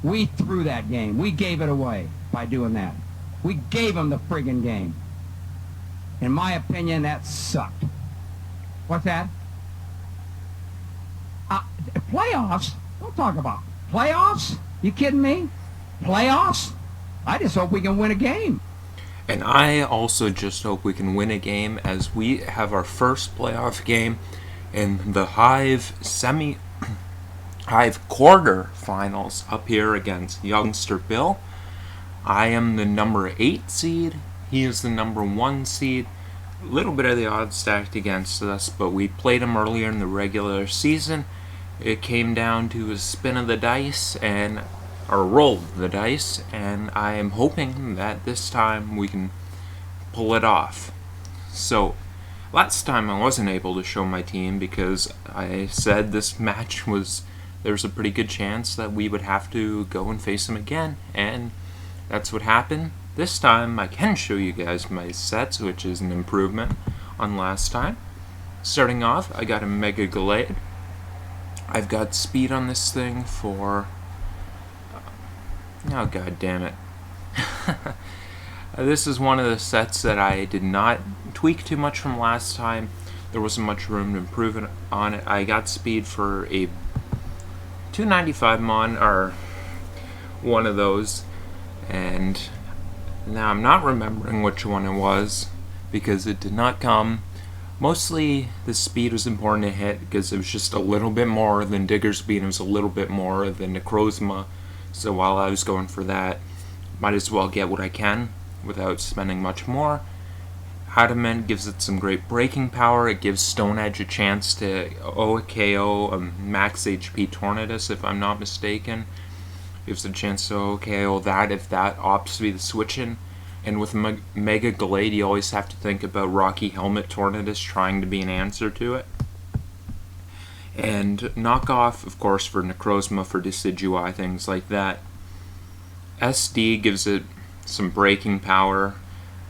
We threw that game. We gave it away by doing that. We gave them the friggin' game. In my opinion, that sucked. What's that? Playoffs? Don't talk about playoffs. You kidding me? Playoffs? I just hope we can win a game. And I also just hope we can win a game, as we have our first playoff game in the Hive quarterfinals up here against youngster Bill. I am the number 8 seed. He is the number 1 seed. A little bit of the odds stacked against us, but we played him earlier in the regular season. It came down to a spin of the dice, or rolled the dice, and I am hoping that this time we can pull it off. So, last time I wasn't able to show my team because I said this match there's a pretty good chance that we would have to go and face him again, and that's what happened. This time I can show you guys my sets, which is an improvement on last time. Starting off, I got a Mega Gallade. I've got speed on this thing for... oh, god damn it. This is one of the sets that I did not tweak too much from last time. There wasn't much room to improve on it. I got speed for a 295 mon, or one of those, and now I'm not remembering which one it was because it did not come. Mostly the speed was important to hit because it was just a little bit more than Digger's speed, and it was a little bit more than Necrozma. So while I was going for that, might as well get what I can without spending much more. Adamant gives it some great breaking power. It gives Stone Edge a chance to OKO a max HP Tornadus, if I'm not mistaken. Gives a chance to OKO that if that opts to be the switch-in. And with Mega Gallade, you always have to think about Rocky Helmet Tornadus trying to be an answer to it. And knockoff, of course, for Necrozma, for Decidueye, things like that. SD gives it some breaking power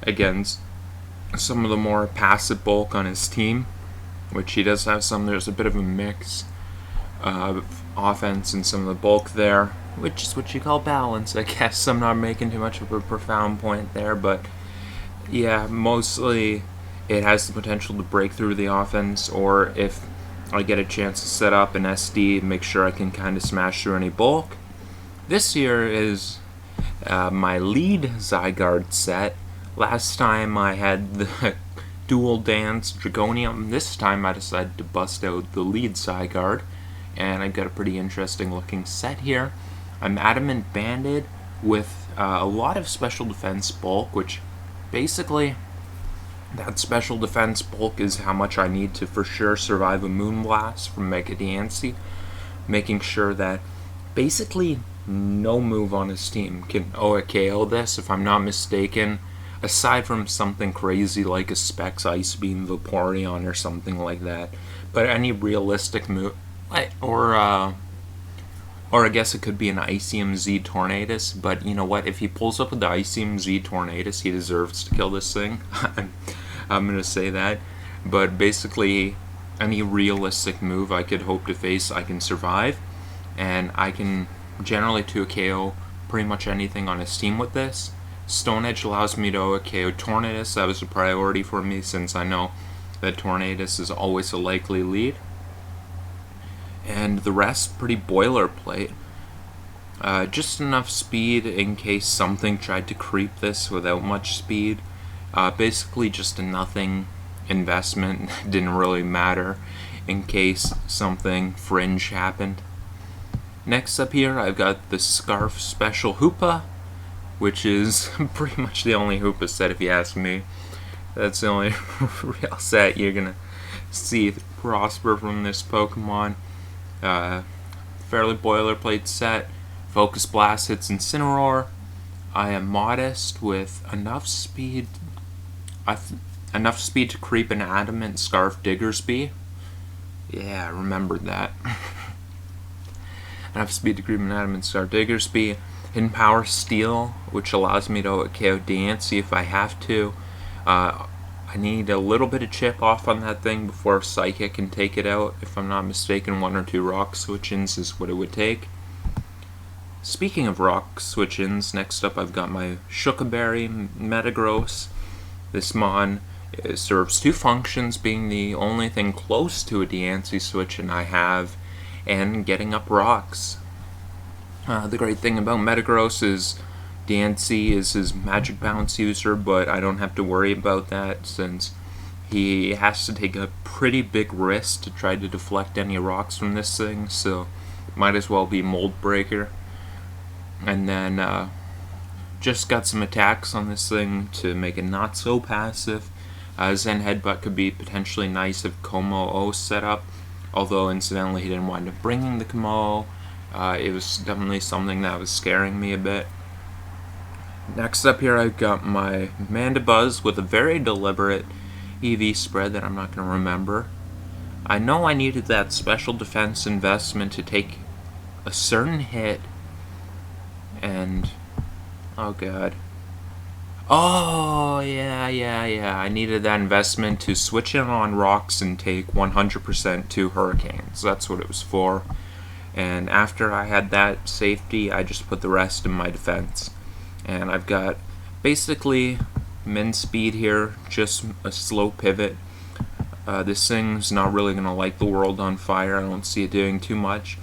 against some of the more passive bulk on his team, which he does have some. There's a bit of a mix of offense and some of the bulk there, which is what you call balance, I guess. I'm not making too much of a profound point there, but yeah, mostly it has the potential to break through the offense, or if I get a chance to set up an SD, make sure I can kind of smash through any bulk. This here is my lead Zygarde set. Last time I had the Dual Dance Dragonium. This time I decided to bust out the lead Zygarde, and I've got a pretty interesting looking set here. I'm Adamant Banded with a lot of special defense bulk, which basically that special defense bulk is how much I need to for sure survive a Moonblast from Mega Diancie, making sure that basically no move on his team can OKO this, if I'm not mistaken, aside from something crazy like a Specs Ice Beam Vaporeon or something like that. But any realistic move, or I guess it could be an Icium Z Tornadus, but you know what, if he pulls up with the Icium Z Tornadus, he deserves to kill this thing. I'm going to say that. But basically, any realistic move I could hope to face, I can survive. And I can generally 2KO pretty much anything on his team with this. Stone Edge allows me to KO Tornadus. That was a priority for me since I know that Tornadus is always a likely lead. And the rest, pretty boilerplate. Just enough speed in case something tried to creep this without much speed. Basically just a nothing investment. Didn't really matter in case something fringe happened. Next up here, I've got the Scarf Special Hoopa, which is pretty much the only Hoopa set if you ask me. That's the only real set you're gonna see prosper from this Pokemon. Fairly boilerplate set. Focus Blast hits Incineroar. I am modest with enough speed to creep an Adamant Scarf Diggersby. Yeah, I remembered that. Enough speed to creep an Adamant Scarf Diggersby. Hidden Power Steel, which allows me to KO Diancie if I have to. I need a little bit of chip off on that thing before Psychic can take it out. If I'm not mistaken, 1 or 2 rock switch-ins is what it would take. Speaking of rock switch-ins, next up I've got my Shookaberry Metagross. This mon serves two functions, being the only thing close to a Deancey switch-in I have, and getting up rocks. The great thing about Metagross is Deancey is his magic bounce user, but I don't have to worry about that since he has to take a pretty big risk to try to deflect any rocks from this thing, so might as well be Mold Breaker. And then just got some attacks on this thing to make it not so passive. Zen Headbutt could be potentially nice if Como-O set up, although incidentally he didn't wind up bringing the Como-O. It was definitely something that was scaring me a bit. Next up here I've got my Mandibuzz with a very deliberate EV spread that I'm not going to remember. I know I needed that special defense investment to take a certain hit, and oh god. Oh, yeah. I needed that investment to switch in on rocks and take 100% to Hurricanes. That's what it was for. And after I had that safety, I just put the rest in my defense. And I've got basically min speed here, just a slow pivot. This thing's not really going to light the world on fire. I don't see it doing too much.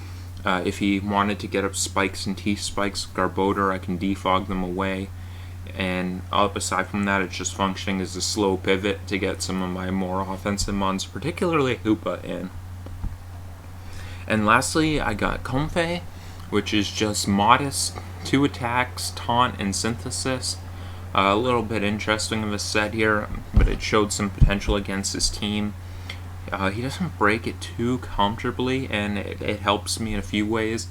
If he wanted to get up spikes and T-spikes Garbodor, I can defog them away. And aside from that, it's just functioning as a slow pivot to get some of my more offensive mons, particularly Hoopa, in. And lastly, I got Comfey, which is just modest, 2 attacks, taunt, and synthesis. A little bit interesting of a set here, but it showed some potential against his team. He doesn't break it too comfortably, and it helps me in a few ways.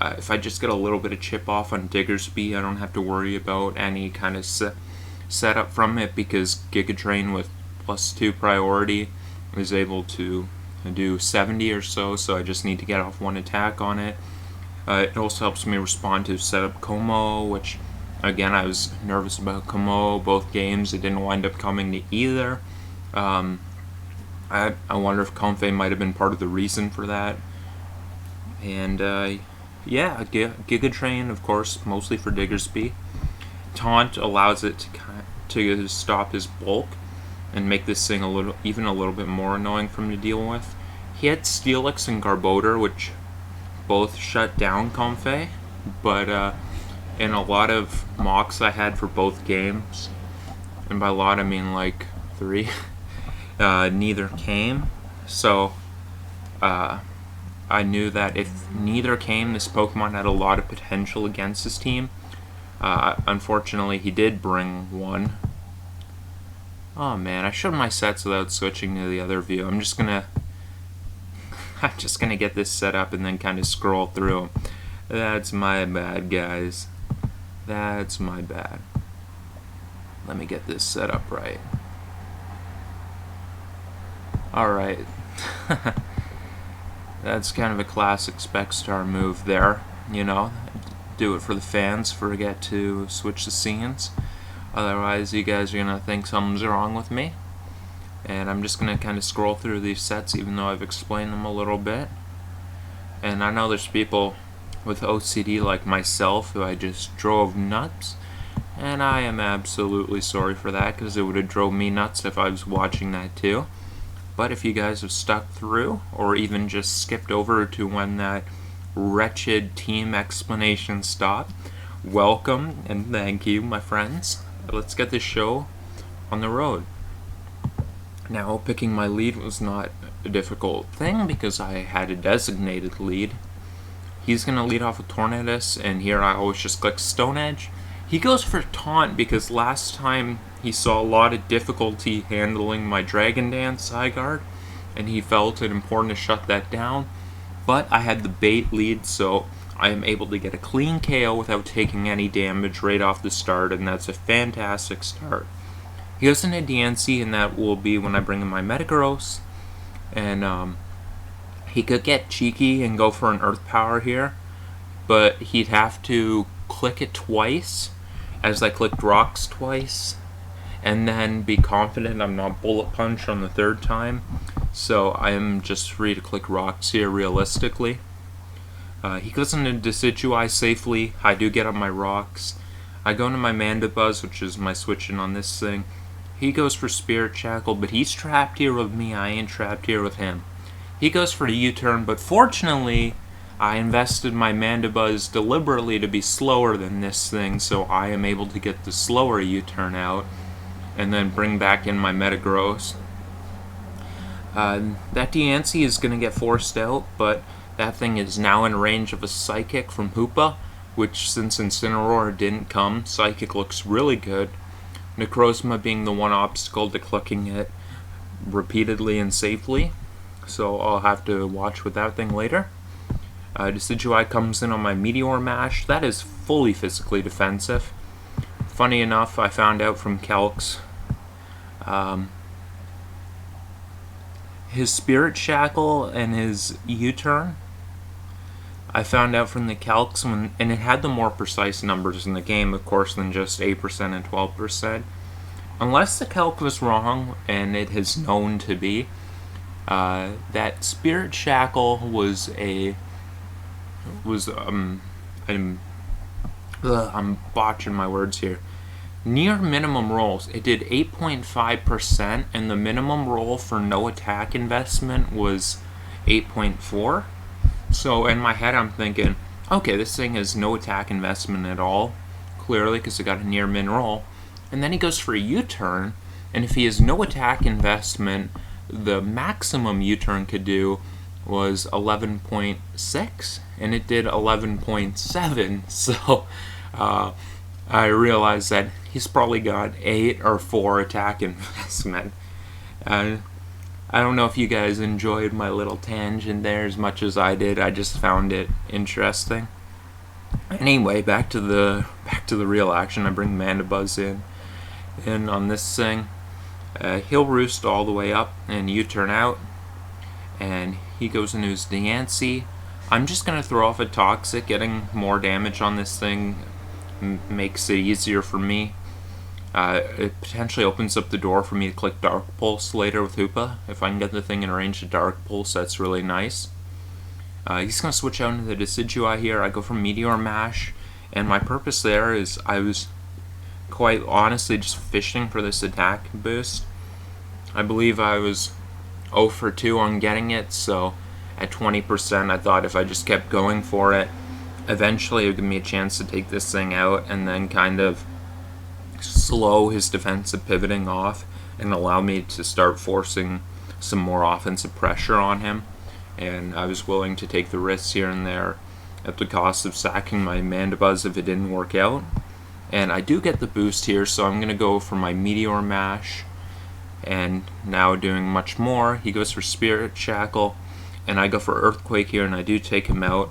If I just get a little bit of chip off on Diggersby, I don't have to worry about any kind of setup from it, because Giga Drain with +2 priority is able to do 70 or so, so I just need to get off 1 attack on it. It also helps me respond to setup Como, which again I was nervous about Como both games. It didn't wind up coming to either. I wonder if Comfey might have been part of the reason for that. And yeah, Giga Drain, of course, mostly for Diggersby. Taunt allows it to stop his bulk and make this thing even a little bit more annoying for him to deal with. He had Steelix and Garbodor, which both shut down Comfey, but in a lot of mocks I had for both games, and by a lot I mean like 3, neither came. So I knew that if neither came, this Pokemon had a lot of potential against his team. Unfortunately, he did bring 1. Oh man, I showed my sets without switching to the other view. I'm just gonna get this set up and then kind of scroll through them. That's my bad, guys. That's my bad. Let me get this set up right. Alright. That's kind of a classic Spec Star move there. You know, do it for the fans, forget to switch the scenes. Otherwise, you guys are going to think something's wrong with me. And I'm just going to kind of scroll through these sets, even though I've explained them a little bit. And I know there's people with OCD like myself who I just drove nuts. And I am absolutely sorry for that, because it would have drove me nuts if I was watching that too. But if you guys have stuck through, or even just skipped over to when that wretched team explanation stopped, welcome and thank you, my friends. Let's get this show on the road. Now, picking my lead was not a difficult thing because I had a designated lead. He's going to lead off with Tornadus, and here I always just click Stone Edge. He goes for Taunt because last time he saw a lot of difficulty handling my Dragon Dance Zygarde, and he felt it important to shut that down. But I had the bait lead, so I am able to get a clean KO without taking any damage right off the start, and that's a fantastic start. He goes into DNC, and that will be when I bring in my Metagross, and he could get cheeky and go for an Earth Power here, but he'd have to click it twice, as I clicked Rocks twice, and then be confident I'm not Bullet Punch on the 3rd time. So I am just free to click Rocks here realistically. He goes into Decidueye safely. I do get up my rocks. I go into my Mandibuzz, which is my switching on this thing. He goes for Spirit Shackle, but he's trapped here with me. I ain't trapped here with him. He goes for a U-turn, but fortunately, I invested my Mandibuzz deliberately to be slower than this thing, so I am able to get the slower U-turn out, and then bring back in my Metagross. That Diancie is going to get forced out, but that thing is now in range of a Psychic from Hoopa, which since Incineroar didn't come, Psychic looks really good. Necrozma being the one obstacle to clicking it repeatedly and safely, so I'll have to watch with that thing later. Decidueye comes in on my Meteor Mash. That is fully physically defensive. Funny enough, I found out from Kelks, his Spirit Shackle and his U-turn, I found out from the calcs, and it had the more precise numbers in the game, of course, than just 8% and 12%. Unless the calc was wrong, and it is known to be, that Spirit Shackle was I'm botching my words here. Near minimum rolls, it did 8.5%, and the minimum roll for no attack investment was 8.4. So in my head, I'm thinking, okay, this thing has no attack investment at all, clearly, because it got a near min roll. And then he goes for a U-turn, and if he has no attack investment, the maximum U-turn could do was 11.6, and it did 11.7. So I realized that he's probably got 8 or 4 attack investment. I don't know if you guys enjoyed my little tangent there as much as I did. I just found it interesting. Anyway, back to the real action. I bring Mandibuzz in on this thing. He'll roost all the way up and U-turn out, and he goes into his Diancie. I'm just gonna throw off a Toxic. Getting more damage on this thing makes it easier for me. It potentially opens up the door for me to click Dark Pulse later with Hoopa. If I can get the thing in range of Dark Pulse, that's really nice. He's going to switch out into the Decidueye here. I go for Meteor Mash, and my purpose there is I was quite honestly just fishing for this attack boost. I believe I was 0 for 2 on getting it, so at 20% I thought if I just kept going for it, eventually it would give me a chance to take this thing out and then kind of slow his defensive pivoting off and allow me to start forcing some more offensive pressure on him. And I was willing to take the risks here and there at the cost of sacking my Mandibuzz if it didn't work out. And I do get the boost here, so I'm going to go for my Meteor Mash, and now doing much more. He goes for Spirit Shackle, and I go for Earthquake here, and I do take him out.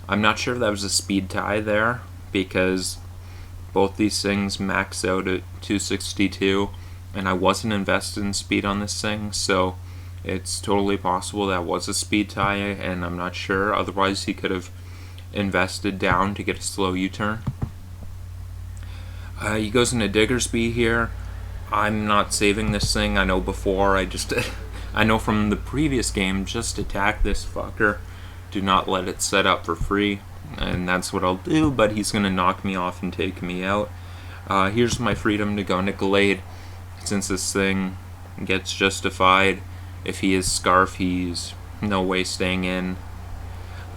I'm not sure if that was a speed tie there, because both these things max out at 262, and I wasn't invested in speed on this thing, so it's totally possible that was a speed tie, and I'm not sure. Otherwise, he could have invested down to get a slow U-turn. He goes into Diggersby here. I'm not saving this thing. I know before, I know from the previous game, just attack this fucker. Do not let it set up for free. And that's what I'll do, but he's going to knock me off and take me out. Here's my freedom to go into Glade. Since this thing gets justified, if he is Scarf, he's no way staying in,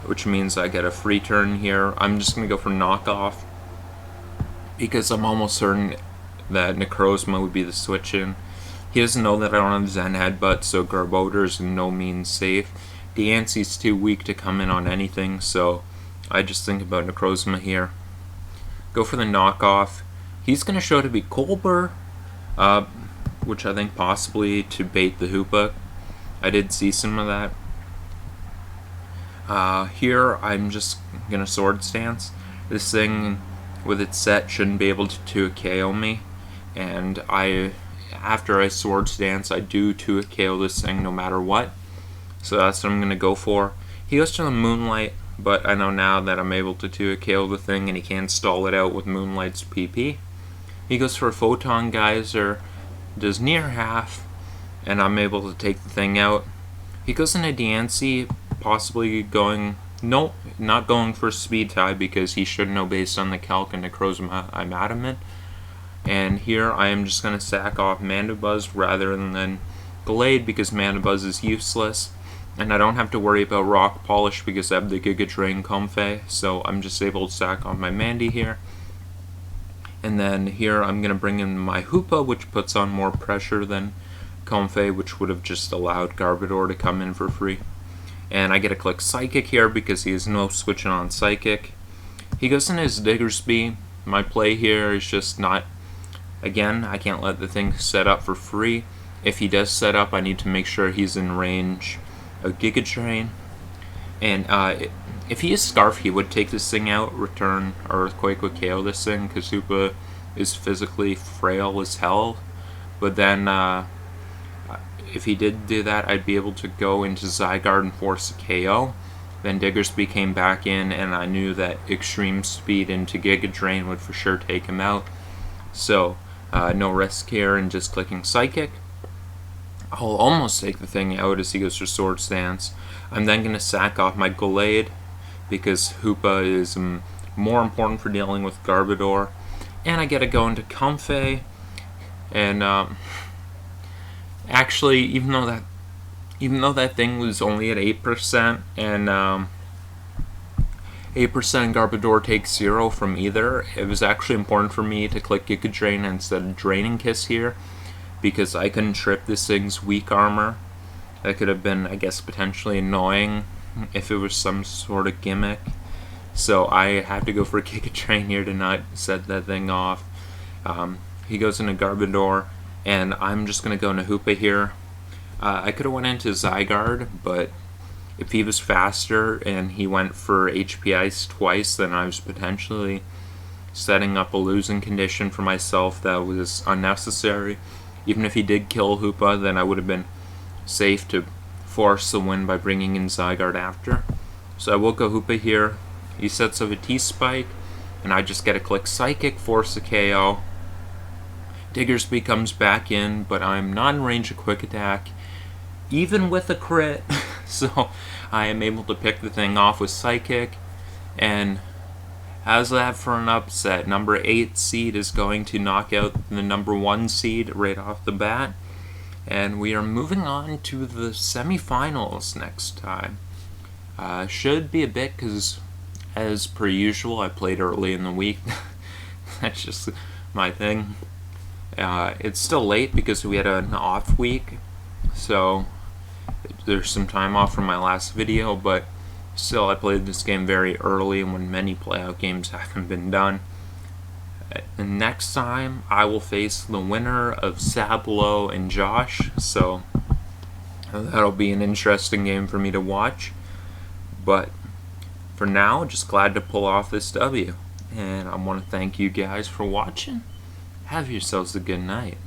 which means I get a free turn here. I'm just going to go for Knockoff, because I'm almost certain that Necrozma would be the switch in. He doesn't know that I don't have Zen Headbutt, so Garbodor's in no means safe. Diancie's too weak to come in on anything, so I just think about Necrozma here. Go for the Knockoff. He's going to show to be Colbur, which I think possibly to bait the Hoopa. I did see some of that. Here, I'm just going to Sword Stance. This thing, with its set, shouldn't be able to KO me. And after I Sword Stance, I do 2 KO this thing no matter what. So that's what I'm going to go for. He goes to the Moonlight, but I know now that I'm able to 2 KO the thing, and he can't stall it out with Moonlight's PP. He goes for a Photon Geyser, does near half, and I'm able to take the thing out. He goes into Diancie, possibly going Nope, not going for speed tie because he should know based on the calc and Necrozma I'm adamant. And here I am just going to sack off Mandibuzz rather than Gallade because Mandibuzz is useless. And I don't have to worry about Rock Polish because I have the Giga Drain Comfey, so I'm just able to sack off my Mandy here. And then here I'm going to bring in my Hoopa, which puts on more pressure than Comfey, which would have just allowed Garbodor to come in for free. And I get to click Psychic here because he has no switching on Psychic. He goes in his Diggersby. My play here is just not... Again, I can't let the thing set up for free. If he does set up, I need to make sure he's in range of Giga Drain. And if he is Scarf, he would take this thing out, return Earthquake would KO this thing, because Hoopa is physically frail as hell. But then, if he did do that, I'd be able to go into Zygarde and force a KO. Then Diggersby came back in, and I knew that Extreme Speed into Giga Drain would for sure take him out. So, no risk here in just clicking Psychic. I'll almost take the thing out as he goes for Sword Stance. I'm then going to sack off my Gallade because Hoopa is more important for dealing with Garbodor. And I get to go into Comfey. And actually, even though that thing was only at 8% and 8% Garbodor takes 0 from either, it was actually important for me to click Giga Drain instead of Draining Kiss here, because I couldn't trip this thing's weak armor. That could have been, I guess, potentially annoying if it was some sort of gimmick. So I had to go for a Giga Drain here to not set that thing off. He goes into Garbodor, and I'm just going to go into Hoopa here. I could have went into Zygarde, but if he was faster and he went for HP Ice twice, then I was potentially setting up a losing condition for myself that was unnecessary. Even if he did kill Hoopa, then I would have been safe to force the win by bringing in Zygarde after. So I will go Hoopa here. He sets up a T-Spike, and I just get to click Psychic, force a KO. Diggersby comes back in, but I'm not in range of Quick Attack, even with a crit. So I am able to pick the thing off with Psychic, and how's that for an upset? Number 8 seed is going to knock out the number 1 seed right off the bat. And we are moving on to the semifinals next time. Should be a bit, because as per usual, I played early in the week. That's just my thing. It's still late because we had an off week. So there's some time off from my last video, but still, I played this game very early when many playout games haven't been done. And next time, I will face the winner of Sablo and Josh, so that'll be an interesting game for me to watch. But for now, just glad to pull off this W. And I want to thank you guys for watching. Have yourselves a good night.